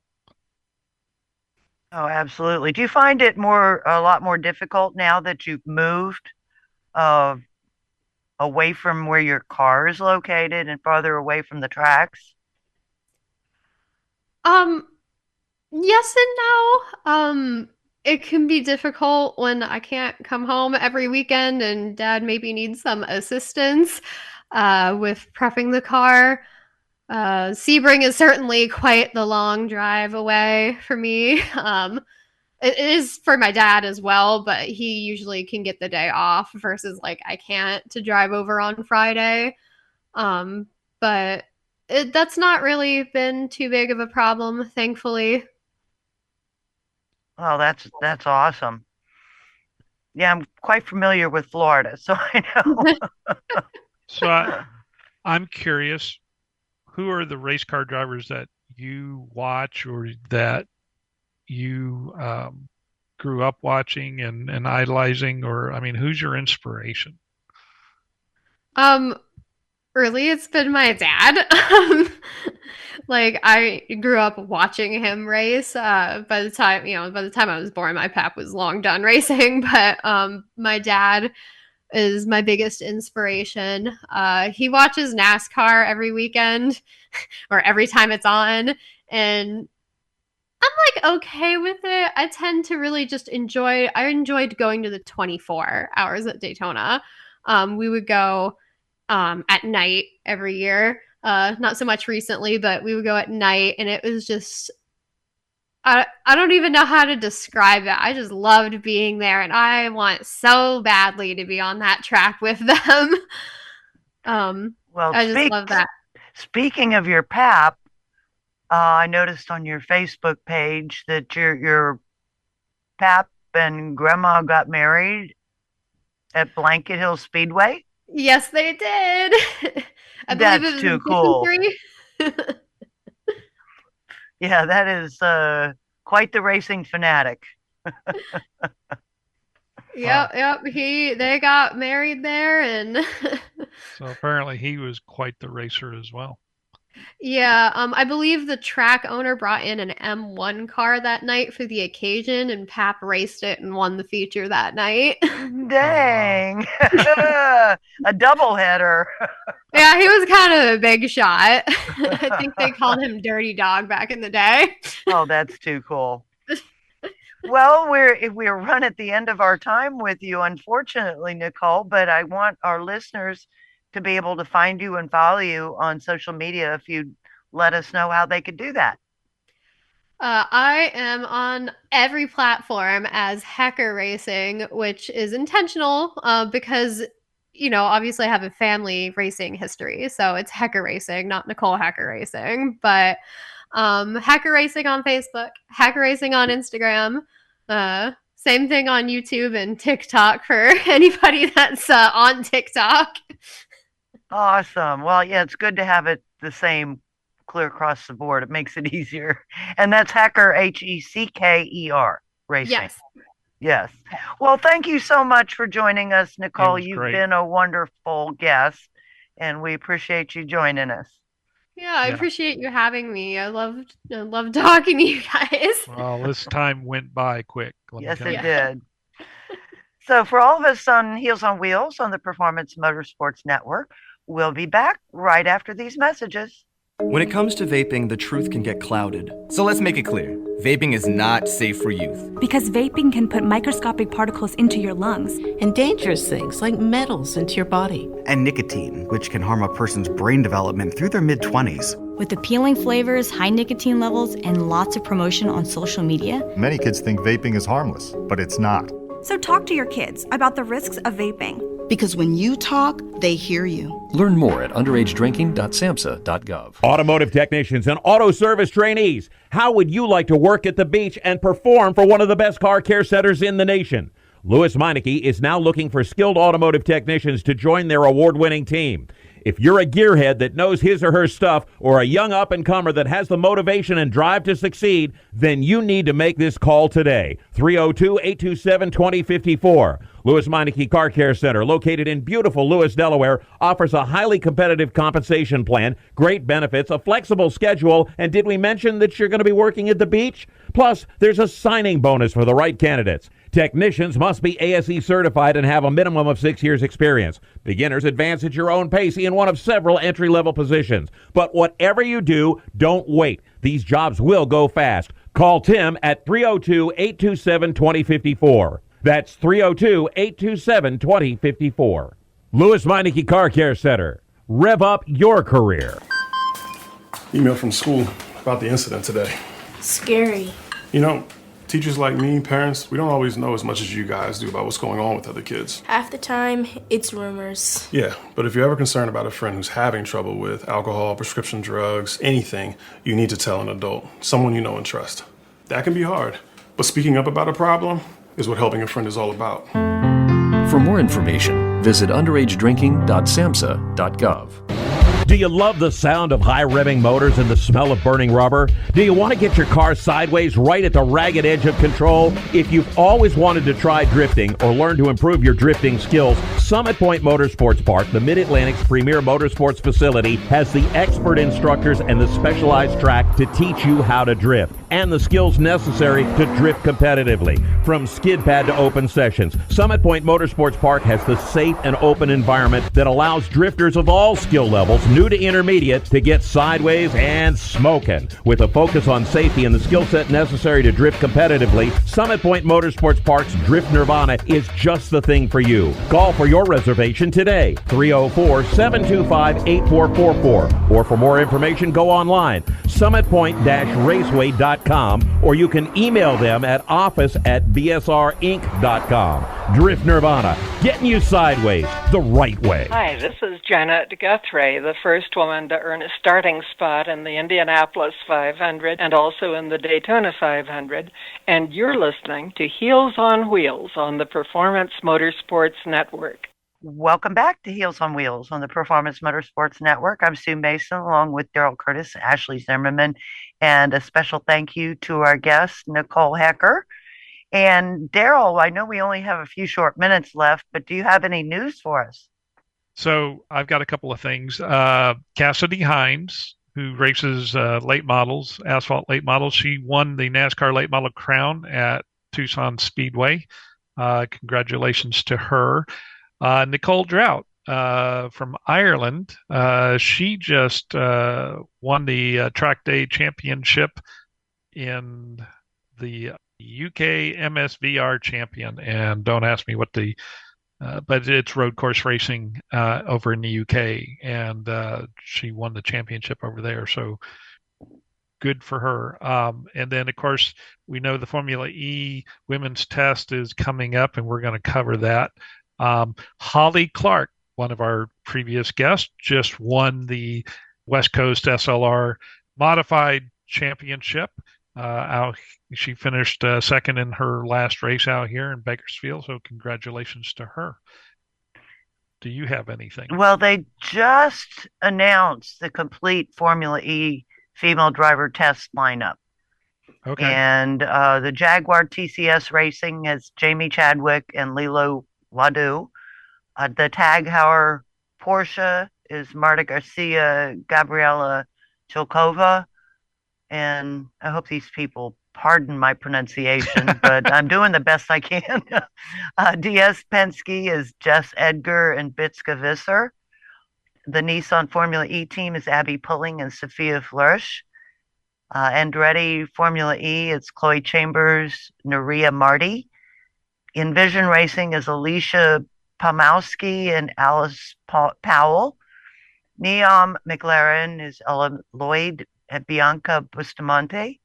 Oh, absolutely. Do you find it a lot more difficult now that you've moved away from where your car is located and farther away from the tracks? Yes and no. It can be difficult when I can't come home every weekend and Dad maybe needs some assistance with prepping the car. Sebring is certainly quite the long drive away for me. It is for my dad as well, but he usually can get the day off, versus like I can't, to drive over on Friday. But that's not really been too big of a problem, thankfully. Oh, that's awesome. Yeah, I'm quite familiar with Florida, so I know. So I'm curious, who are the race car drivers that you watch or that you grew up watching and idolizing, or I mean, who's your inspiration? Really, it's been my dad. Like, I grew up watching him race. By the time I was born, my pap was long done racing. But my dad is my biggest inspiration. He watches NASCAR every weekend or every time it's on, and I'm like okay with it. I tend to really just I enjoyed going to the 24 hours at Daytona. We would go at night every year. Not so much recently, but we would go at night, and it was just, I don't even know how to describe it. I just loved being there, and I want so badly to be on that track with them. Well, I just love that. Speaking of your pap, I noticed on your Facebook page that your pap and grandma got married at Blanket Hill Speedway. Yes, they did. That's too cool. Yeah, that is quite the racing fanatic. Yep. They got married there, and so apparently he was quite the racer as well. Yeah, I believe the track owner brought in an M1 car that night for the occasion, and Pap raced it and won the feature that night. Dang. A doubleheader. Yeah, he was kind of a big shot. I think they called him Dirty Dog back in the day. Oh, that's too cool. Well, we're run at the end of our time with you, unfortunately, Nicole, but I want our listeners to be able to find you and follow you on social media if you'd let us know how they could do that. I am on every platform as Hecker Racing, which is intentional because, obviously I have a family racing history. So it's Hecker Racing, not Nicole Hecker Racing. But Hecker Racing on Facebook, Hecker Racing on Instagram, same thing on YouTube and TikTok for anybody that's on TikTok. Awesome. Well, yeah, it's good to have it the same clear across the board. It makes it easier. And that's Hecker, Hecker Racing. Yes. Well, thank you so much for joining us, Nicole. You've been a wonderful guest, and we appreciate you joining us. Yeah, I appreciate you having me. I loved talking to you guys. Well, this time went by quick. Yes, it did. So for all of us on Heels on Wheels on the Performance Motorsports Network, we'll be back right after these messages. When it comes to vaping, the truth can get clouded. So let's make it clear. Vaping is not safe for youth. Because vaping can put microscopic particles into your lungs. And dangerous things like metals into your body. And nicotine, which can harm a person's brain development through their mid-20s. With appealing flavors, high nicotine levels, and lots of promotion on social media, many kids think vaping is harmless, but it's not. So talk to your kids about the risks of vaping. Because when you talk, they hear you. Learn more at underagedrinking.samhsa.gov. Automotive technicians and auto service trainees, how would you like to work at the beach and perform for one of the best car care centers in the nation? Louis Meineke is now looking for skilled automotive technicians to join their award-winning team. If you're a gearhead that knows his or her stuff, or a young up-and-comer that has the motivation and drive to succeed, then you need to make this call today. 302-827-2054. Louis Meineke Car Care Center, located in beautiful Lewis, Delaware, offers a highly competitive compensation plan, great benefits, a flexible schedule, and did we mention that you're going to be working at the beach? Plus, there's a signing bonus for the right candidates. Technicians must be ASE certified and have a minimum of 6 years experience. Beginners advance at your own pace in one of several entry-level positions. But whatever you do, don't wait. These jobs will go fast. Call Tim at 302-827-2054. That's 302-827-2054. Louis Meineke Car Care Center. Rev up your career. Email from school about the incident today. Scary. Teachers like me, parents, we don't always know as much as you guys do about what's going on with other kids. Half the time, it's rumors. Yeah, but if you're ever concerned about a friend who's having trouble with alcohol, prescription drugs, anything, you need to tell an adult, someone you know and trust. That can be hard, but speaking up about a problem is what helping a friend is all about. For more information, visit underagedrinking.samhsa.gov. Do Do you love the sound of high revving motors and the smell of burning rubber? Do you want to get your car sideways right at the ragged edge of control? If you've always wanted to try drifting or learn to improve your drifting skills, Summit Point Motorsports Park, the Mid-Atlantic's premier motorsports facility, has the expert instructors and the specialized track to teach you how to drift and the skills necessary to drift competitively. From skid pad to open sessions, Summit Point Motorsports Park has the safe and open environment that allows drifters of all skill levels, new to intermediate, to get sideways and smoking. With a focus on safety and the skill set necessary to drift competitively, Summit Point Motorsports Park's Drift Nirvana is just the thing for you. Call for your reservation today, 304-725-8444. Or for more information, go online, summitpoint-raceway.com, or you can email them at office@bsrinc.com. Drift Nirvana, getting you sideways the right way. Hi, this is Janet Guthrie, the first woman to earn a starting spot in the Indianapolis 500 and also in the Daytona 500, and you're listening to Heels on Wheels on the Performance Motorsports Network. Welcome back to Heels on Wheels on the Performance Motorsports Network. I'm Sue Mason, along with Daryl Curtis, Ashley Zimmerman, and a special thank you to our guest, Nicole Hecker. And Daryl, I know we only have a few short minutes left, but do you have any news for us? So I've got a couple of things. Cassidy Hines, who races late models, asphalt late models, she won the NASCAR late model crown at Tucson Speedway. Congratulations to her. Nicole Drought from Ireland, she just won the track day championship in the UK MSVR champion, and don't ask me what the but it's road course racing over in the UK, and she won the championship over there, so good for her. And then of course we know the Formula E women's test is coming up, and we're going to cover that. Holly Clark, one of our previous guests, just won the West Coast SLR modified championship. She finished second in her last race out here in Bakersfield, so congratulations to her. Do you have anything? Well, they just announced the complete Formula E female driver test lineup. Okay. And the Jaguar TCS Racing has Jamie Chadwick and Lilo Ladu. The Tag Heuer Porsche is Marta Garcia, Gabriela Chilkova, and I hope these people pardon my pronunciation, but I'm doing the best I can. DS Penske is Jess Edgar and Bitska Visser. The Nissan Formula E team is Abby Pulling and Sophia Flourish. Andretti Formula E, it's Chloe Chambers, Naria Marty. Envision Racing is Alicia Pomowski and Alice Powell. Neom McLaren is Ella Lloyd and Bianca Bustamante.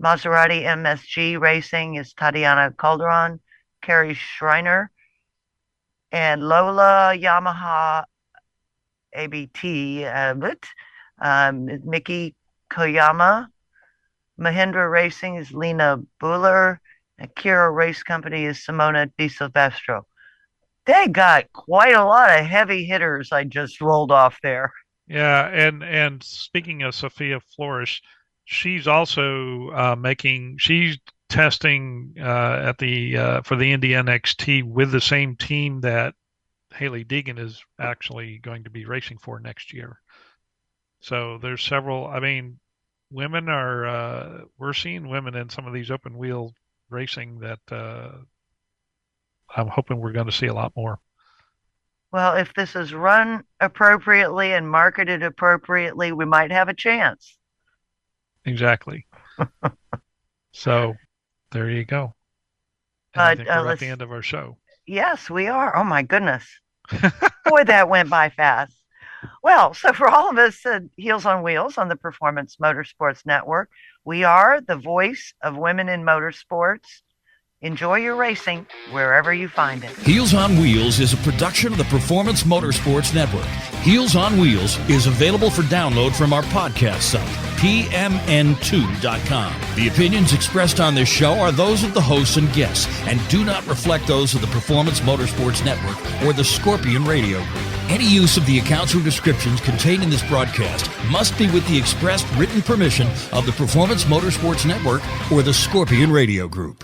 Maserati MSG Racing is Tatiana Calderon, Carrie Schreiner, and Lola Yamaha ABT, Mickey Koyama. Mahindra Racing is Lena Buller. Akira Race Company is Simona Di Silvestro. They got quite a lot of heavy hitters I just rolled off there. Yeah, and speaking of Sophia Flourish, she's also she's testing at the for the Indy NXT with the same team that Haley Deegan is actually going to be racing for next year. So there's several. I mean, women are we're seeing women in some of these open wheel racing that I'm hoping we're going to see a lot more. Well, if this is run appropriately and marketed appropriately, we might have a chance. Exactly. So there you go. And I think we're at the end of our show. Yes, we are. Oh, my goodness. Boy, that went by fast. Well, so for all of us at Heels on Wheels on the Performance Motorsports Network, we are the voice of women in motorsports. Enjoy your racing wherever you find it. Heels on Wheels is a production of the Performance Motorsports Network. Heels on Wheels is available for download from our podcast site, PMN2.com. The opinions expressed on this show are those of the hosts and guests and do not reflect those of the Performance Motorsports Network or the Scorpion Radio Group. Any use of the accounts or descriptions contained in this broadcast must be with the expressed written permission of the Performance Motorsports Network or the Scorpion Radio Group.